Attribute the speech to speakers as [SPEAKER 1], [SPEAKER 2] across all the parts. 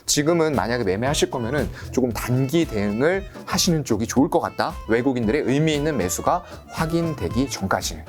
[SPEAKER 1] 지금은 만약에 매매하실 거면은 조금 단기 대응을 하시는 쪽이 좋을 것 같다. 외국인들의 의미 있는 매수가 확인되기 전까지는.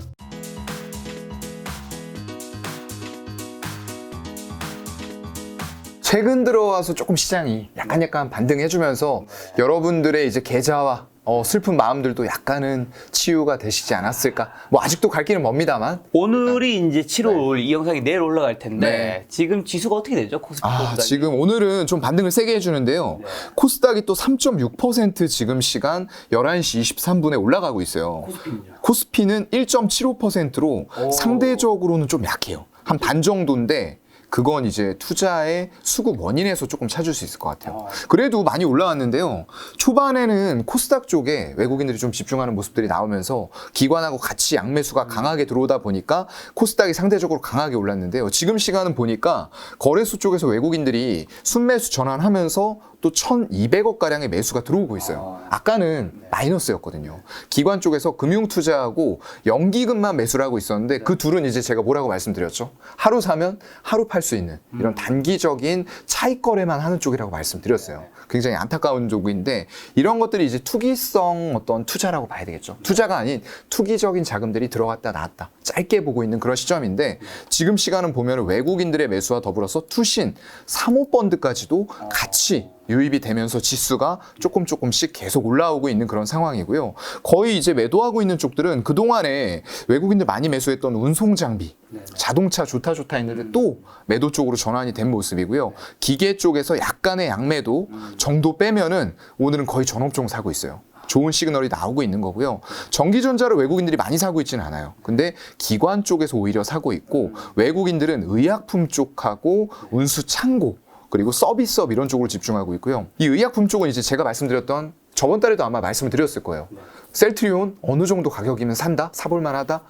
[SPEAKER 1] 최근 들어와서 조금 시장이 약간 반등해주면서 여러분들의 이제 계좌와 슬픈 마음들도 약간은 치유가 되시지 않았을까? 뭐 아직도 갈 길은 멉니다만.
[SPEAKER 2] 오늘이 이제 7월 이 영상이 내일 올라갈 텐데
[SPEAKER 1] 네.
[SPEAKER 2] 지금 지수가 어떻게 되죠? 코스피 코스닥이?
[SPEAKER 1] 지금 오늘은 좀 반등을 세게 해주는데요. 코스닥이 또 3.6% 지금 시간 11시 23분에 올라가고 있어요.
[SPEAKER 2] 코스피는요?
[SPEAKER 1] 코스피는 1.75%로 상대적으로는 좀 약해요. 한 반 정도인데 그건 이제 투자의 수급 원인에서 조금 찾을 수 있을 것 같아요. 그래도 많이 올라왔는데요. 초반에는 코스닥 쪽에 외국인들이 좀 집중하는 모습들이 나오면서 기관하고 같이 양매수가 강하게 들어오다 보니까 코스닥이 상대적으로 강하게 올랐는데요. 지금 시간은 보니까 거래소 쪽에서 외국인들이 순매수 전환하면서 또 1,200억 가량의 매수가 들어오고 있어요. 아까는 마이너스였거든요. 기관 쪽에서 금융투자하고 연기금만 매수를 하고 있었는데 그 둘은 이제 제가 뭐라고 말씀드렸죠? 하루 사면 하루 팔 수 있는 이런 단기적인 차익 거래만 하는 쪽이라고 말씀드렸어요. 굉장히 안타까운 쪽인데 이런 것들이 이제 투기성 어떤 투자라고 봐야 되겠죠. 투자가 아닌 투기적인 자금들이 들어갔다 나왔다. 짧게 보고 있는 그런 시점인데 지금 시간은 보면 외국인들의 매수와 더불어서 투신, 사모펀드까지도 같이 유입이 되면서 지수가 조금씩 계속 올라오고 있는 그런 상황이고요. 거의 이제 매도하고 있는 쪽들은 그동안에 외국인들 많이 매수했던 운송장비, 자동차 좋다 했는데 또 매도 쪽으로 전환이 된 모습이고요. 기계 쪽에서 약간의 양매도 정도 빼면은 오늘은 거의 전업종 사고 있어요. 좋은 시그널이 나오고 있는 거고요. 전기전자를 외국인들이 많이 사고 있지는 않아요. 근데 기관 쪽에서 오히려 사고 있고 외국인들은 의약품 쪽하고 운수 창고 그리고 서비스업 이런 쪽으로 집중하고 있고요. 이 의약품 쪽은 이제 제가 말씀드렸던 저번 달에도 아마 말씀을 드렸을 거예요. 셀트리온 어느 정도 가격이면 산다? 사볼만 하다?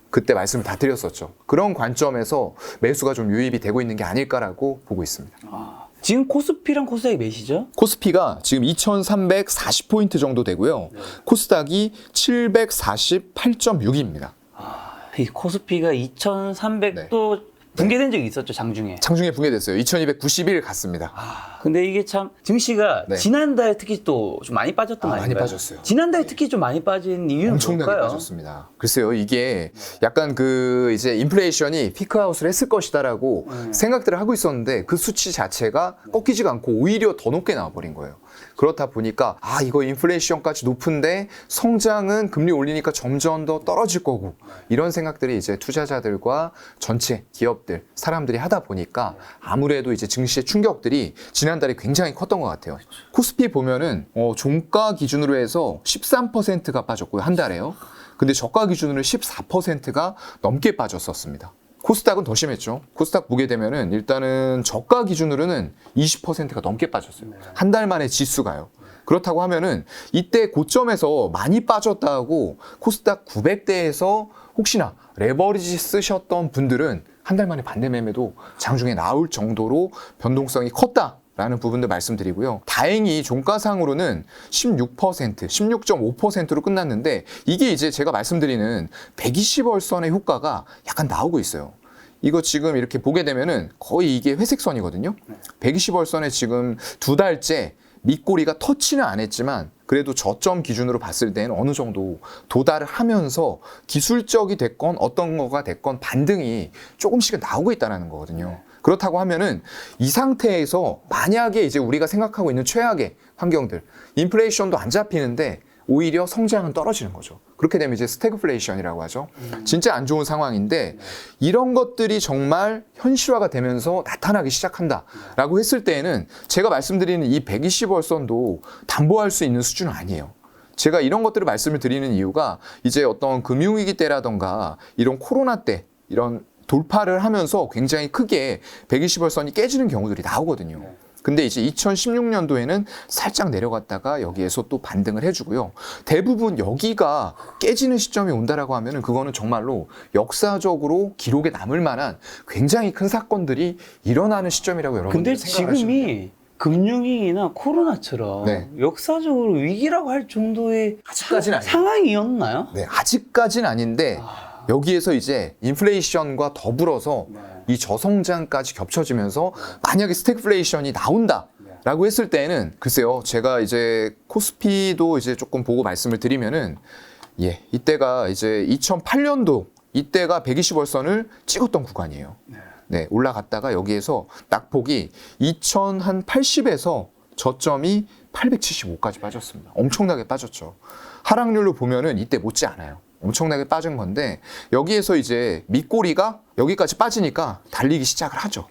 [SPEAKER 1] 그때 말씀을 다 드렸었죠. 그런 관점에서 매수가 좀 유입이 되고 있는 게 아닐까라고 보고 있습니다.
[SPEAKER 2] 지금 코스피랑 코스닥이 몇이죠?
[SPEAKER 1] 코스피가 지금 2,340포인트 정도 되고요. 고스닥이 748.6입니다.
[SPEAKER 2] 이 코스피가 2,300도 붕괴된 적이 있었죠, 장중에.
[SPEAKER 1] 장중에 붕괴됐어요. 2,291 갔습니다.
[SPEAKER 2] 근데 이게 참 증시가 지난달에 특히 또 좀 많이 빠졌던 거 아닌가요?
[SPEAKER 1] 많이 빠졌어요.
[SPEAKER 2] 지난달에 특히 좀 많이 빠진 이유는
[SPEAKER 1] 엄청나게
[SPEAKER 2] 뭘까요?
[SPEAKER 1] 빠졌습니다. 글쎄요, 이게 약간 그 이제 인플레이션이 피크아웃을 했을 것이다라고 생각들을 하고 있었는데 그 수치 자체가 꺾이지가 않고 오히려 더 높게 나와버린 거예요. 그렇다 보니까 이거 인플레이션까지 높은데 성장은 금리 올리니까 점점 더 떨어질 거고 이런 생각들이 이제 투자자들과 전체 기업들, 사람들이 하다 보니까 아무래도 이제 증시의 충격들이 지난달에 굉장히 컸던 것 같아요. 코스피 보면은 종가 기준으로 해서 13%가 빠졌고요, 한 달에요. 근데 저가 기준으로 14%가 넘게 빠졌었습니다. 코스닥은 더 심했죠. 코스닥 보게 되면은 일단은 저가 기준으로는 20%가 넘게 빠졌어요. 한 달 만에 지수가요. 그렇다고 하면은 이때 고점에서 많이 빠졌다고 코스닥 900대에서 혹시나 레버리지 쓰셨던 분들은 한 달 만에 반대 매매도 장중에 나올 정도로 변동성이 컸다. 라는 부분도 말씀드리고요. 다행히 종가상으로는 16%, 16.5%로 끝났는데 이게 이제 제가 말씀드리는 120월선의 효과가 약간 나오고 있어요. 이거 지금 이렇게 보게 되면은 거의 이게 회색선이거든요. 120월선에 지금 두 달째 밑꼬리가 터치는 안 했지만 그래도 저점 기준으로 봤을 때는 어느 정도 도달을 하면서 기술적이 됐건 어떤 거가 됐건 반등이 조금씩은 나오고 있다는 거거든요. 그렇다고 하면은 이 상태에서 만약에 이제 우리가 생각하고 있는 최악의 환경들, 인플레이션도 안 잡히는데 오히려 성장은 떨어지는 거죠. 그렇게 되면 이제 스태그플레이션이라고 하죠. 진짜 안 좋은 상황인데 이런 것들이 정말 현실화가 되면서 나타나기 시작한다라고 했을 때에는 제가 말씀드리는 이 120월선도 담보할 수 있는 수준은 아니에요. 제가 이런 것들을 말씀을 드리는 이유가 이제 어떤 금융위기 때라던가 이런 코로나 때 이런 돌파를 하면서 굉장히 크게 120월선이 깨지는 경우들이 나오거든요. 근데 이제 2016년도에는 살짝 내려갔다가 여기에서 또 반등을 해주고요. 대부분 여기가 깨지는 시점이 온다라고 하면은 그거는 정말로 역사적으로 기록에 남을 만한 굉장히 큰 사건들이 일어나는 시점이라고 여러분들 생각하시면 돼요.
[SPEAKER 2] 근데 지금이 금융위기나 코로나처럼 역사적으로 위기라고 할 정도의
[SPEAKER 1] 아직까지는 아니에요.
[SPEAKER 2] 상황이었나요?
[SPEAKER 1] 네, 아직까지는 아닌데 여기에서 이제 인플레이션과 더불어서 이 저성장까지 겹쳐지면서 만약에 스태그플레이션이 나온다 라고 했을 때는 글쎄요, 제가 이제 코스피도 이제 조금 보고 말씀을 드리면은 이때가 이제 2008년도 이때가 120월선을 찍었던 구간이에요. 네, 올라갔다가 여기에서 낙폭이 2080에서 저점이 875까지 빠졌습니다. 엄청나게 빠졌죠. 하락률로 보면은 이때 못지 않아요. 엄청나게 빠진 건데 여기에서 이제 밑꼬리가 여기까지 빠지니까 달리기 시작을 하죠.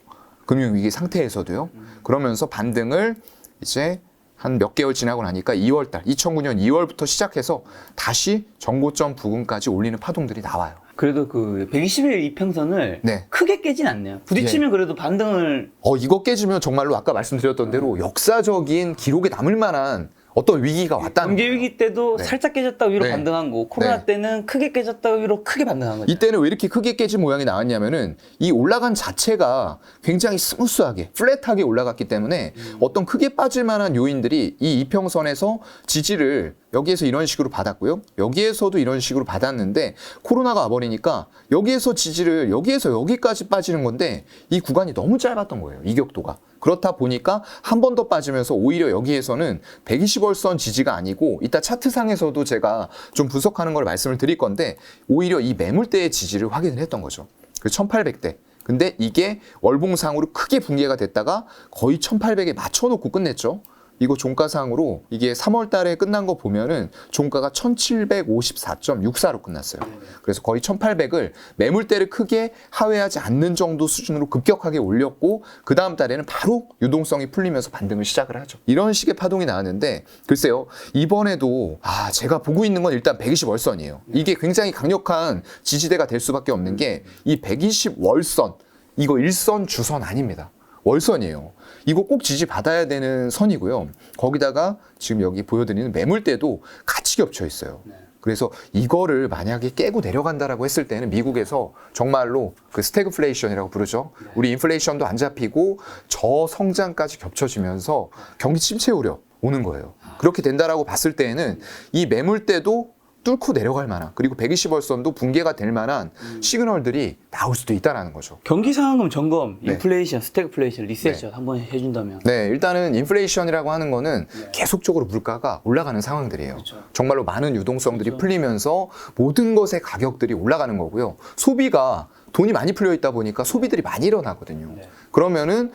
[SPEAKER 1] 금융위기 상태에서도요. 그러면서 반등을 이제 한 몇 개월 지나고 나니까 2월달, 2009년 2월부터 시작해서 다시 전고점 부근까지 올리는 파동들이 나와요.
[SPEAKER 2] 그래도 그 120일 이평선을
[SPEAKER 1] 네.
[SPEAKER 2] 크게 깨진 않네요. 부딪히면 그래도 반등을
[SPEAKER 1] 이거 깨지면 정말로 아까 말씀드렸던 대로 역사적인 기록에 남을 만한 어떤 위기가 왔다는
[SPEAKER 2] 경제
[SPEAKER 1] 거예요.
[SPEAKER 2] 위기 때도
[SPEAKER 1] 네.
[SPEAKER 2] 살짝 깨졌다 위로
[SPEAKER 1] 네.
[SPEAKER 2] 반등한 거고 코로나
[SPEAKER 1] 네.
[SPEAKER 2] 때는 크게 깨졌다 위로 크게 반등한 거죠.
[SPEAKER 1] 이때는 왜 이렇게 크게 깨진 모양이 나왔냐면은 이 올라간 자체가 굉장히 스무스하게 플랫하게 올라갔기 때문에 어떤 크게 빠질 만한 요인들이 이 이평선에서 지지를 여기에서 이런 식으로 받았고요. 여기에서도 이런 식으로 받았는데 코로나가 와버리니까 여기에서 지지를 여기에서 여기까지 빠지는 건데 이 구간이 너무 짧았던 거예요. 이격도가. 그렇다 보니까 한 번 더 빠지면서 오히려 여기에서는 120월선 지지가 아니고 이따 차트상에서도 제가 좀 분석하는 걸 말씀을 드릴 건데 오히려 이 매물대의 지지를 확인을 했던 거죠. 그 1800대. 근데 이게 월봉상으로 크게 붕괴가 됐다가 거의 1800에 맞춰놓고 끝냈죠. 이거 종가상으로 이게 3월 달에 끝난 거 보면은 종가가 1754.64로 끝났어요. 그래서 거의 1800을 매물대를 크게 하회하지 않는 정도 수준으로 급격하게 올렸고 그 다음 달에는 바로 유동성이 풀리면서 반등을 시작을 하죠. 이런 식의 파동이 나왔는데 글쎄요. 이번에도 제가 보고 있는 건 일단 120월선이에요. 이게 굉장히 강력한 지지대가 될 수밖에 없는 게 이 120월선 이거 일선 주선 아닙니다. 월선이에요. 이거 꼭 지지받아야 되는 선이고요. 거기다가 지금 여기 보여드리는 매물대도 같이 겹쳐 있어요. 그래서 이거를 만약에 깨고 내려간다라고 했을 때는 미국에서 정말로 그 스태그플레이션이라고 부르죠. 우리 인플레이션도 안 잡히고 저성장까지 겹쳐지면서 경기 침체 우려 오는 거예요. 그렇게 된다라고 봤을 때에는 이 매물대도 뚫고 내려갈 만한 그리고 120월선도 붕괴가 될 만한 시그널들이 나올 수도 있다는 거죠.
[SPEAKER 2] 경기 상황금 점검,
[SPEAKER 1] 네.
[SPEAKER 2] 인플레이션, 스태그플레이션, 리세션 한번 해준다면
[SPEAKER 1] 네, 일단은 인플레이션이라고 하는 거는 계속적으로 물가가 올라가는 상황들이에요.
[SPEAKER 2] 그렇죠.
[SPEAKER 1] 정말로 많은 유동성들이
[SPEAKER 2] 그렇죠.
[SPEAKER 1] 풀리면서 모든 것의 가격들이 올라가는 거고요. 소비가 돈이 많이 풀려 있다 보니까 소비들이 많이 일어나거든요.
[SPEAKER 2] 네.
[SPEAKER 1] 그러면은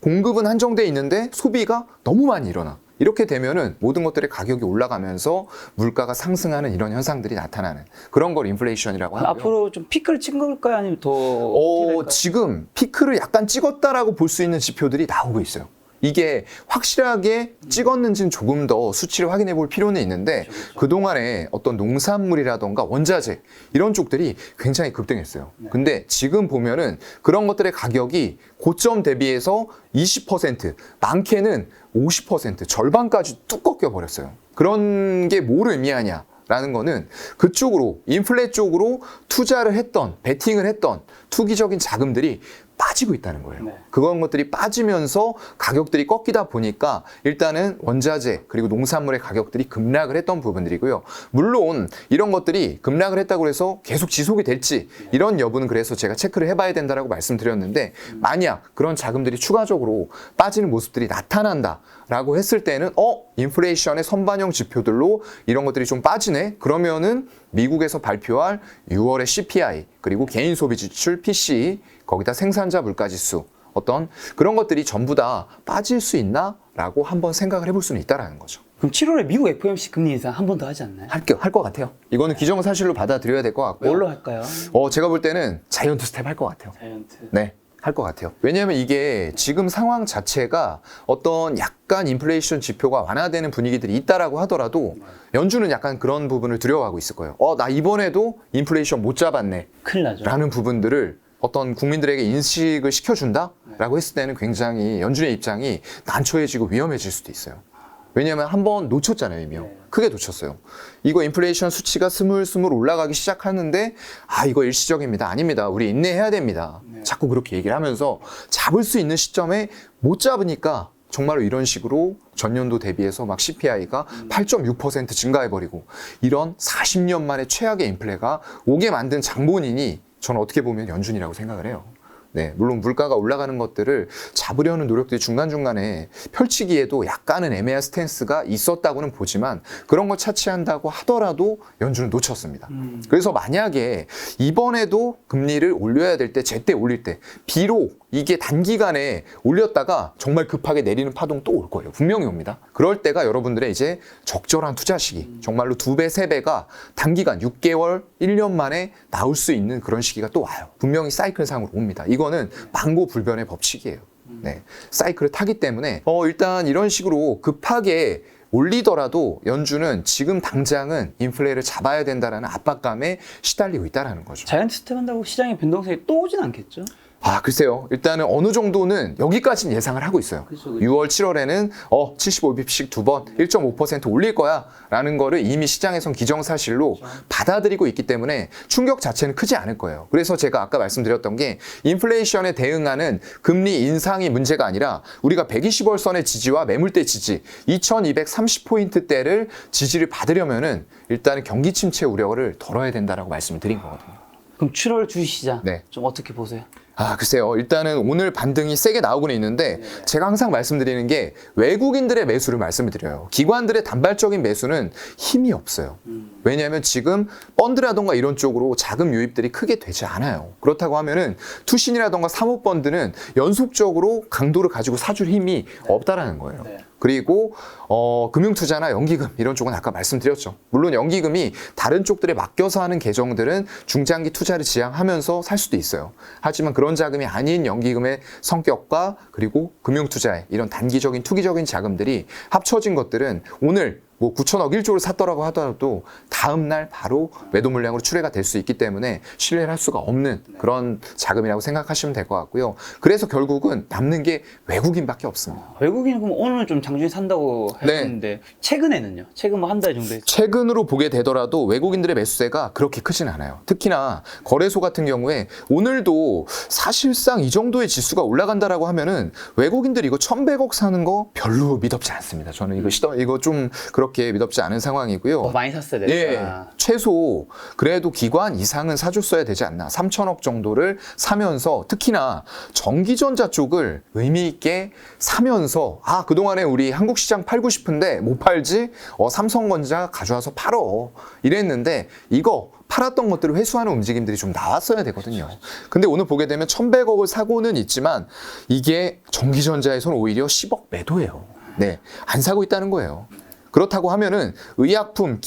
[SPEAKER 1] 공급은 한정돼 있는데 소비가 너무 많이 일어나. 이렇게 되면은 모든 것들의 가격이 올라가면서 물가가 상승하는 이런 현상들이 나타나는 그런 걸 인플레이션이라고 하고요.
[SPEAKER 2] 앞으로 좀 피크를 찍은 걸까요? 아니면 더 어떻게 될까요?
[SPEAKER 1] 지금 피크를 약간 찍었다라고 볼 수 있는 지표들이 나오고 있어요. 이게 확실하게 찍었는지는 조금 더 수치를 확인해 볼 필요는 있는데
[SPEAKER 2] 그렇죠.
[SPEAKER 1] 그동안에 어떤 농산물이라던가 원자재 이런 쪽들이 굉장히 급등했어요. 근데 지금 보면은 그런 것들의 가격이 고점 대비해서 20%, 많게는 50%, 절반까지 뚝 꺾여 버렸어요. 그런 게 뭘 의미하냐? 라는 거는 그쪽으로 인플레 쪽으로 투자를 했던 베팅을 했던 투기적인 자금들이 빠지고 있다는 거예요.
[SPEAKER 2] 네.
[SPEAKER 1] 그런 것들이 빠지면서 가격들이 꺾이다 보니까 일단은 원자재 그리고 농산물의 가격들이 급락을 했던 부분들이고요. 물론 이런 것들이 급락을 했다고 해서 계속 지속이 될지 이런 여부는 그래서 제가 체크를 해봐야 된다라고 말씀드렸는데 만약 그런 자금들이 추가적으로 빠지는 모습들이 나타난다라고 했을 때는 인플레이션의 선반영 지표들로 이런 것들이 좀 빠지네? 그러면은 미국에서 발표할 6월의 CPI 그리고 개인 소비 지출 PCE 거기다 생산자 물가지수 어떤 그런 것들이 전부 다 빠질 수 있나라고 한번 생각을 해볼 수는 있다라는 거죠.
[SPEAKER 2] 그럼 7월에 미국 FOMC 금리 인상 한 번 더 하지 않나요?
[SPEAKER 1] 할 것 같아요. 이거는 기정사실로 받아들여야 될 것 같고요.
[SPEAKER 2] 뭘로 할까요?
[SPEAKER 1] 제가 볼 때는 자이언트 스텝 할 것 같아요.
[SPEAKER 2] 자이언트.
[SPEAKER 1] 네. 할 것 같아요. 왜냐하면 이게 지금 상황 자체가 어떤 약간 인플레이션 지표가 완화되는 분위기들이 있다라고 하더라도 연준은 약간 그런 부분을 두려워하고 있을 거예요. 나 이번에도 인플레이션 못 잡았네.
[SPEAKER 2] 큰일 나죠.
[SPEAKER 1] 라는 부분들을 어떤 국민들에게 인식을 시켜준다라고 했을 때는 굉장히 연준의 입장이 난처해지고 위험해질 수도 있어요. 왜냐하면 한번 놓쳤잖아요, 이미. 크게 놓쳤어요. 이거 인플레이션 수치가 스물스물 올라가기 시작하는데 이거 일시적입니다. 아닙니다. 우리 인내해야 됩니다. 자꾸 그렇게 얘기를 하면서 잡을 수 있는 시점에 못 잡으니까 정말로 이런 식으로 전년도 대비해서 막 CPI가 8.6% 증가해버리고 이런 40년 만에 최악의 인플레가 오게 만든 장본인이 저는 어떻게 보면 연준이라고 생각을 해요. 네, 물론 물가가 올라가는 것들을 잡으려는 노력들이 중간중간에 펼치기에도 약간은 애매한 스탠스가 있었다고는 보지만 그런 거 차치한다고 하더라도 연준은 놓쳤습니다. 그래서 만약에 이번에도 금리를 올려야 될 때, 제때 올릴 때 비록 이게 단기간에 올렸다가 정말 급하게 내리는 파동 또 올 거예요. 분명히 옵니다. 그럴 때가 여러분들의 이제 적절한 투자 시기, 정말로 2배, 3배가 단기간 6개월, 1년 만에 나올 수 있는 그런 시기가 또 와요. 분명히 사이클상으로 옵니다. 이거는 만고불변의 법칙이에요. 네, 사이클을 타기 때문에 일단 이런 식으로 급하게 올리더라도 연준은 지금 당장은 인플레를 잡아야 된다는 압박감에 시달리고 있다는 거죠.
[SPEAKER 2] 자이언트 스텝 한다고 시장의 변동성이 또 오진 않겠죠?
[SPEAKER 1] 글쎄요. 일단은 어느 정도는 여기까지는 예상을 하고 있어요.
[SPEAKER 2] 그쵸.
[SPEAKER 1] 6월, 7월에는 75bp씩 2번 1.5% 올릴 거야 라는 거를 이미 시장에선 기정사실로 받아들이고 있기 때문에 충격 자체는 크지 않을 거예요. 그래서 제가 아까 말씀드렸던 게 인플레이션에 대응하는 금리 인상이 문제가 아니라 우리가 120월선의 지지와 매물대 지지 2230포인트대를 지지를 받으려면은 일단은 경기 침체 우려를 덜어야 된다라고 말씀을 드린 거거든요.
[SPEAKER 2] 그럼 7월 주시장
[SPEAKER 1] 네.
[SPEAKER 2] 좀 어떻게 보세요?
[SPEAKER 1] 글쎄요. 일단은 오늘 반등이 세게 나오고는 있는데 제가 항상 말씀드리는 게 외국인들의 매수를 말씀을 드려요. 기관들의 단발적인 매수는 힘이 없어요. 왜냐하면 지금 펀드라던가 이런 쪽으로 자금 유입들이 크게 되지 않아요. 그렇다고 하면은 투신이라던가 사모펀드는 연속적으로 강도를 가지고 사줄 힘이 없다라는 거예요. 그리고 금융투자나 연기금 이런 쪽은 아까 말씀드렸죠. 물론 연기금이 다른 쪽들에 맡겨서 하는 계정들은 중장기 투자를 지향하면서 살 수도 있어요. 하지만 그런 자금이 아닌 연기금의 성격과 그리고 금융투자의 이런 단기적인 투기적인 자금들이 합쳐진 것들은 오늘 뭐 9천억 1조를 샀더라고 하더라도 다음날 바로 매도 물량으로 출회가 될 수 있기 때문에 신뢰를 할 수가 없는 그런 자금이라고 생각하시면 될 것 같고요. 그래서 결국은 남는 게 외국인밖에 없습니다.
[SPEAKER 2] 외국인은 그럼 오늘 좀 장중에 산다고 했는데 최근에는요? 최근 뭐 한 달 정도 했죠?
[SPEAKER 1] 최근으로 보게 되더라도 외국인들의 매수세가 그렇게 크진 않아요. 특히나 거래소 같은 경우에 오늘도 사실상 이 정도의 지수가 올라간다라고 하면은 외국인들이 이거 1,100억 사는 거 별로 믿업지 않습니다. 저는 이거 좀 그렇게 믿업지 않은 상황이고요.
[SPEAKER 2] 더 많이 샀어야 되나?
[SPEAKER 1] 예, 최소 그래도 기관 이상은 사줬어야 되지 않나. 3천억 정도를 사면서 특히나 전기전자 쪽을 의미 있게 사면서 그동안에 우리 한국 시장 팔고 싶은데 못 팔지? 삼성전자 가져와서 팔어. 이랬는데 이거 팔았던 것들을 회수하는 움직임들이 좀 나왔어야 되거든요. 근데 오늘 보게 되면 1,100억을 사고는 있지만 이게 전기전자에서는 오히려 10억 매도예요. 네, 안 사고 있다는 거예요. 그렇다고 하면은 의약품,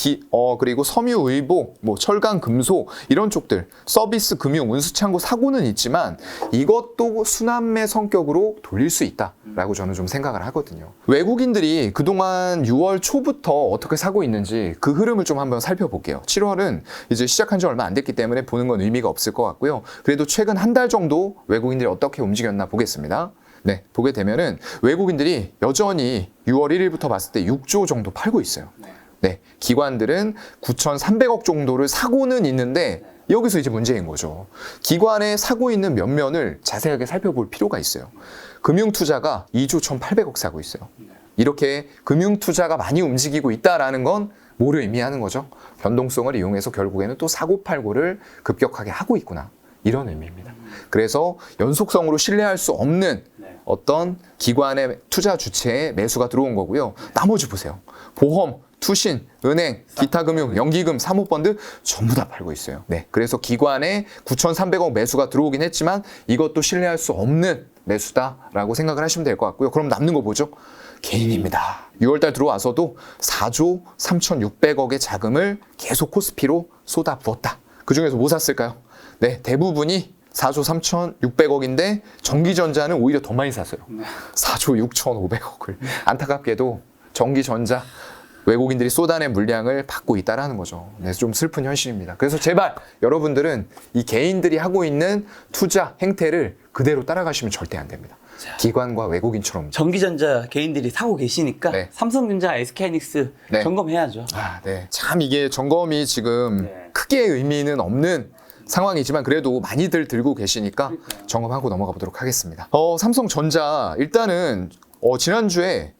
[SPEAKER 1] 그리고 섬유, 의복, 뭐 철강, 금속 이런 쪽들 서비스, 금융, 운수창고 사고는 있지만 이것도 순환매 성격으로 돌릴 수 있다라고 저는 좀 생각을 하거든요. 외국인들이 그동안 6월 초부터 어떻게 사고 있는지 그 흐름을 좀 한번 살펴볼게요. 7월은 이제 시작한 지 얼마 안 됐기 때문에 보는 건 의미가 없을 것 같고요. 그래도 최근 한 달 정도 외국인들이 어떻게 움직였나 보겠습니다. 네, 보게 되면은 외국인들이 여전히 6월 1일부터 봤을 때 6조 정도 팔고 있어요. 네, 기관들은 9,300억 정도를 사고는 있는데 여기서 이제 문제인 거죠. 기관에 사고 있는 면면을 자세하게 살펴볼 필요가 있어요. 금융투자가 2조 1,800억 사고 있어요. 이렇게 금융투자가 많이 움직이고 있다라는 건 뭐를 의미하는 거죠? 변동성을 이용해서 결국에는 또 사고팔고를 급격하게 하고 있구나. 이런 의미입니다. 그래서 연속성으로 신뢰할 수 없는 어떤 기관의 투자 주체의 매수가 들어온 거고요. 나머지 보세요. 보험, 투신, 은행, 기타 금융, 연기금, 사모펀드 전부 다 팔고 있어요. 네, 그래서 기관에 9,300억 매수가 들어오긴 했지만 이것도 신뢰할 수 없는 매수다라고 생각을 하시면 될 것 같고요. 그럼 남는 거 뭐죠? 개인입니다. 6월달 들어와서도 4조 3,600억의 자금을 계속 코스피로 쏟아부었다. 그중에서 뭐 샀을까요? 네, 대부분이 4조 3,600억인데 전기전자는 오히려 더 많이 샀어요. 4조 6,500억을. 안타깝게도 전기전자 외국인들이 쏟아낸 물량을 받고 있다라는 거죠. 네, 좀 슬픈 현실입니다. 그래서 제발 여러분들은 이 개인들이 하고 있는 투자 행태를 그대로 따라가시면 절대 안 됩니다. 기관과 외국인처럼.
[SPEAKER 2] 전기전자 개인들이 사고 계시니까
[SPEAKER 1] 네.
[SPEAKER 2] 삼성전자, SK하이닉스
[SPEAKER 1] 네.
[SPEAKER 2] 점검해야죠.
[SPEAKER 1] 네. 참 이게 점검이 지금 크게 의미는 없는 상황이지만 그래도 많이들 들고 계시니까 점검하고 넘어가 보도록 하겠습니다. 삼성전자 일단은 지난주에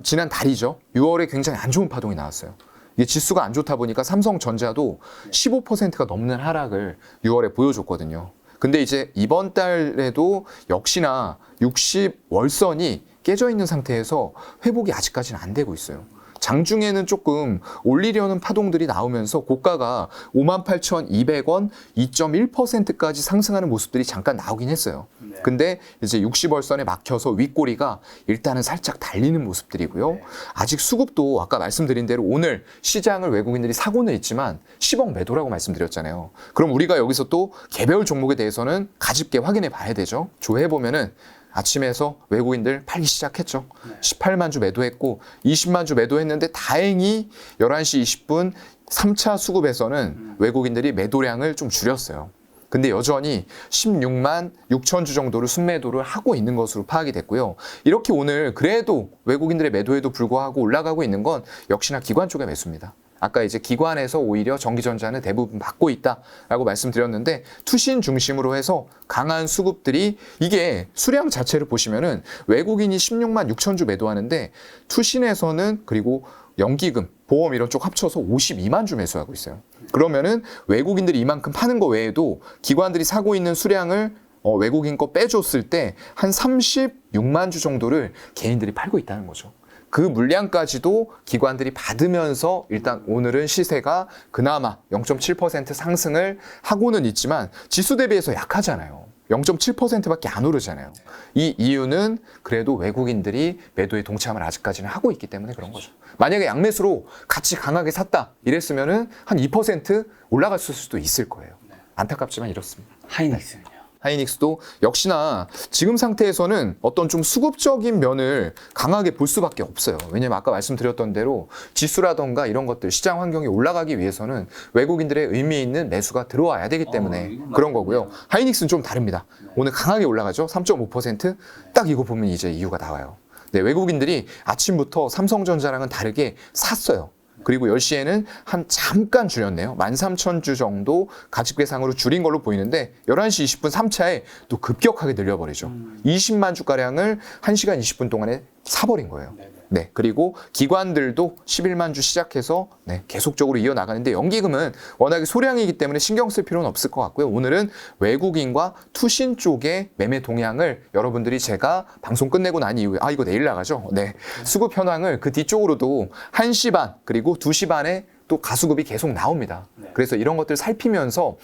[SPEAKER 1] 지난 달이죠. 6월에 굉장히 안 좋은 파동이 나왔어요. 이게 지수가 안 좋다 보니까 삼성전자도 15%가 넘는 하락을 6월에 보여줬거든요. 근데 이제 이번 달에도 역시나 60월선이 깨져 있는 상태에서 회복이 아직까지는 안 되고 있어요. 장중에는 조금 올리려는 파동들이 나오면서 고가가 58,200원 2.1%까지 상승하는 모습들이 잠깐 나오긴 했어요.
[SPEAKER 2] 네.
[SPEAKER 1] 근데 이제 60월선에 막혀서 윗꼬리가 일단은 살짝 달리는 모습들이고요.
[SPEAKER 2] 네.
[SPEAKER 1] 아직 수급도 아까 말씀드린 대로 오늘 시장을 외국인들이 사고는 있지만 10억 매도라고 말씀드렸잖아요. 그럼 우리가 여기서 또 개별 종목에 대해서는 가집게 확인해 봐야 되죠. 조회 보면은 아침에서 외국인들 팔기 시작했죠. 18만 주 매도했고 20만 주 매도했는데 다행히 11시 20분 3차 수급에서는 외국인들이 매도량을 좀 줄였어요. 근데 여전히 16만 6천 주 정도를 순매도를 하고 있는 것으로 파악이 됐고요. 이렇게 오늘 그래도 외국인들의 매도에도 불구하고 올라가고 있는 건 역시나 기관 쪽의 매수입니다. 아까 이제 기관에서 오히려 전기전자는 대부분 받고 있다라고 말씀드렸는데 투신 중심으로 해서 강한 수급들이 이게 수량 자체를 보시면은 외국인이 16만 6천 주 매도하는데 투신에서는 그리고 연기금, 보험 이런 쪽 합쳐서 52만 주 매수하고 있어요. 그러면은 외국인들이 이만큼 파는 거 외에도 기관들이 사고 있는 수량을 외국인 거 빼줬을 때 한 36만 주 정도를 개인들이 팔고 있다는 거죠. 그 물량까지도 기관들이 받으면서 일단 오늘은 시세가 그나마 0.7% 상승을 하고는 있지만 지수 대비해서 약하잖아요. 0.7%밖에 안 오르잖아요. 이 이유는 그래도 외국인들이 매도에 동참을 아직까지는 하고 있기 때문에 그런 거죠. 만약에 양매수로 같이 강하게 샀다 이랬으면은 한 2% 올라갔을 수도 있을 거예요. 안타깝지만 이렇습니다.
[SPEAKER 2] 하이닉스는요?
[SPEAKER 1] 하이닉스도 역시나 지금 상태에서는 어떤 좀 수급적인 면을 강하게 볼 수밖에 없어요. 왜냐면 아까 말씀드렸던 대로 지수라던가 이런 것들 시장 환경이 올라가기 위해서는 외국인들의 의미 있는 매수가 들어와야 되기 때문에 그런 거고요. 하이닉스는 좀 다릅니다. 오늘 강하게 올라가죠. 3.5%. 딱 이거 보면 이제 이유가 나와요. 네, 외국인들이 아침부터 삼성전자랑은 다르게 샀어요. 그리고 10시에는 한 잠깐 줄였네요. 13,000주 정도 가집계상으로 줄인 걸로 보이는데 11시 20분 3차에 또 급격하게 늘려버리죠. 20만 주가량을 1시간 20분 동안에 사버린 거예요. 네, 그리고 기관들도 11만 주 시작해서 계속적으로 이어나가는데 연기금은 워낙에 소량이기 때문에 신경 쓸 필요는 없을 것 같고요. 오늘은 외국인과 투신 쪽의 매매 동향을 여러분들이 제가 방송 끝내고 난 이후에 이거 내일 나가죠? 네, 수급 현황을 그 뒤쪽으로도 1시 반 그리고 2시 반에 또 가수급이 계속 나옵니다. 그래서 이런 것들 살피면서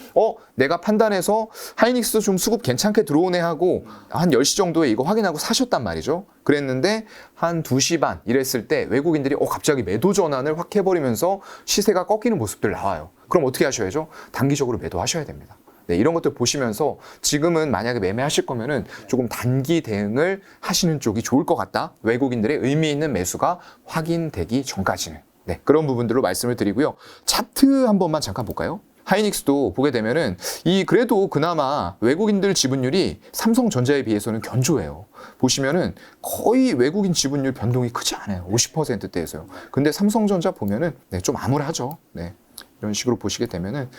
[SPEAKER 1] 내가 판단해서 하이닉스 좀 수급 괜찮게 들어오네 하고 한 10시 정도에 이거 확인하고 사셨단 말이죠. 그랬는데 한 2시 반 이랬을 때 외국인들이 갑자기 매도 전환을 확 해버리면서 시세가 꺾이는 모습들 나와요. 그럼 어떻게 하셔야죠? 단기적으로 매도하셔야 됩니다. 네, 이런 것들 보시면서 지금은 만약에 매매하실 거면은 조금 단기 대응을 하시는 쪽이 좋을 것 같다. 외국인들의 의미 있는 매수가 확인되기 전까지는. 네, 그런 부분들로 말씀을 드리고요. 차트 한 번만 잠깐 볼까요? 하이닉스도 보게 되면은 그래도 그나마 외국인들 지분율이 삼성전자에 비해서는 견조해요. 보시면은 거의 외국인 지분율 변동이 크지 않아요. 50%대에서요. 근데 삼성전자 보면은 좀 암울하죠. 네. 이런 식으로 보시게 되면은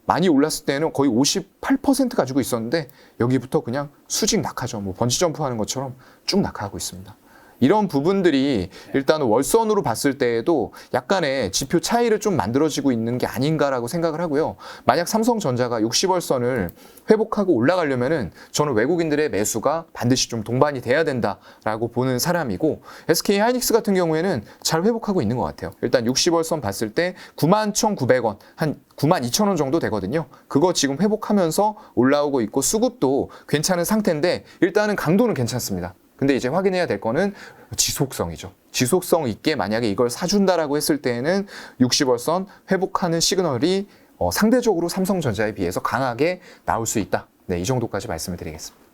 [SPEAKER 1] 많이 올랐을 때는 거의 58% 가지고 있었는데 여기부터 그냥 수직 낙하죠. 뭐 번지 점프하는 것처럼 쭉 낙하하고 있습니다. 이런 부분들이 일단 월선으로 봤을 때에도 약간의 지표 차이를 좀 만들어지고 있는 게 아닌가라고 생각을 하고요. 만약 삼성전자가 60월선을 회복하고 올라가려면은 저는 외국인들의 매수가 반드시 좀 동반이 돼야 된다라고 보는 사람이고 SK 하이닉스 같은 경우에는 잘 회복하고 있는 것 같아요. 일단 60월선 봤을 때 91,900원, 한 92,000원 정도 되거든요. 그거 지금 회복하면서 올라오고 있고 수급도 괜찮은 상태인데 일단은 강도는 괜찮습니다. 근데 이제 확인해야 될 거는 지속성이죠. 지속성 있게 만약에 이걸 사준다라고 했을 때에는 60월선 회복하는 시그널이 상대적으로 삼성전자에 비해서 강하게 나올 수 있다. 네, 이 정도까지 말씀을 드리겠습니다.